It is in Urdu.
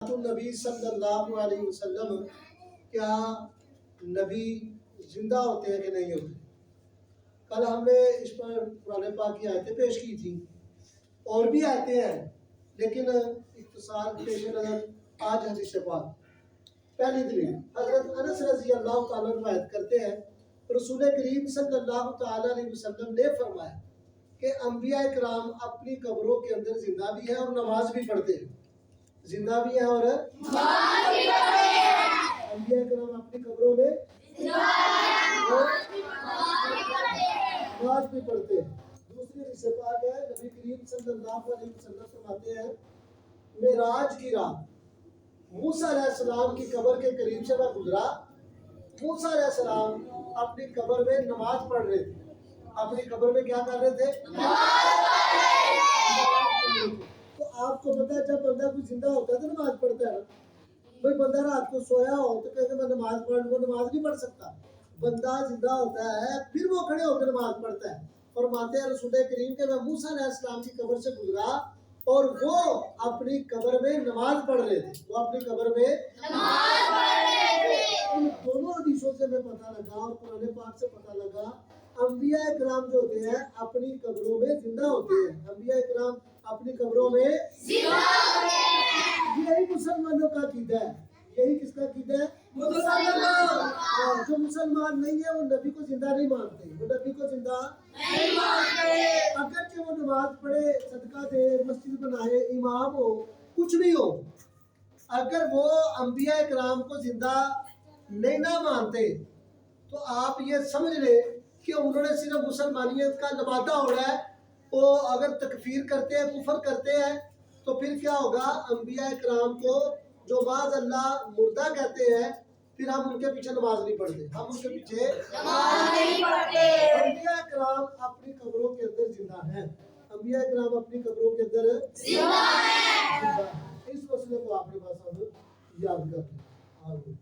نبی صلی اللہ علیہ وسلم کیا نبی زندہ ہوتے ہیں کہ نہیں ہوتے؟ کل ہم نے اس پر قرآن پاک کی آیتیں پیش کی تھیں، اور بھی آیتیں ہیں لیکن اختصار پیش نظر آج حدیث پاک۔ پہلی دلیل حضرت انس رضی اللہ تعالیٰ روایت کرتے ہیں، رسول کریم صلی اللہ تعالیٰ علیہ وسلم نے فرمایا کہ انبیاء کرام اپنی قبروں کے اندر زندہ بھی ہیں اور نماز بھی پڑھتے ہیں۔ زندہ بھی ہیں اور نماز بھی پڑھتے ہیں۔ انبیاء کرام اپنی قبروں میں نماز بھی پڑھتے ہیں۔ دوسری حدیث پاک ہے، نبی کریم صلی اللہ علیہ وسلم فرماتے ہیں، معراج کی رات موسیٰ علیہ السلام کی قبر کے قریب سے میں گزرا، موسیٰ علیہ السلام اپنی قبر میں نماز پڑھ رہے تھے۔ اپنی قبر میں کیا کر رہے تھے؟ نماز پڑھ رہے تھے۔ تو آپ کو پتہ ہے جب بندہ کوئی زندہ ہوتا ہے تو نماز پڑھتا ہے۔ بھئی بندہ رات کو سویا ہو تو کہتے میں نماز پڑھ لوں، نماز نہیں پڑھ سکتا۔ بندہ زندہ ہوتا ہے پھر وہ کھڑے ہو کے نماز پڑھتا ہے۔ فرماتے ہیں رسول کریم کہ میں موسیٰ علیہ السلام کی قبر سے گزرا اور وہ اپنی قبر میں نماز پڑھ رہے تھے۔ وہ اپنی قبر میں نماز پڑھ رہے تھے۔ ان دونوں حدیثوں سے میں پتہ لگا اور قرآن پاک سے پتہ لگا انبیاء کرام جو ہوتے ہیں اپنی قبروں میں زندہ ہوتے ہیں۔ انبیاء کرام اپنی قبروں میں زندہ ہوتے ہیں۔ یہی مسلمانوں کا عقیدہ ہے۔ یہی کس کا عقیدہ ہے؟ مسلمان۔ جو مسلمان نہیں ہے وہ نبی کو زندہ نہیں مانتے، وہ نبی کو زندہ نہیں مانتے۔ اگرچہ وہ نماز پڑھے، صدقہ دے، مسجد بنائے، امام ہو، کچھ بھی ہو، اگر وہ انبیاء کرام کو زندہ نہیں نہ مانتے تو آپ یہ سمجھ لیں کہ انہوں نے صرف مسلمانیت کا لبادہ اوڑھا ہے۔ وہ اگر تکفیر کرتے ہیں، کفر کرتے ہیں تو پھر کیا ہوگا؟ انبیاء کرام کو جو بعض اللہ مردہ کہتے ہیں پھر ہم ان کے پیچھے نماز نہیں پڑھتے، ہم ان کے پیچھے نماز نہیں پڑھتے۔ انبیاء کرام اپنی قبروں کے اندر زندہ ہیں۔ انبیاء کرام اپنی قبروں کے اندر زندہ ہیں۔ اس مسئلے کو آپ نے بس اب یاد کر لیں۔ آمین۔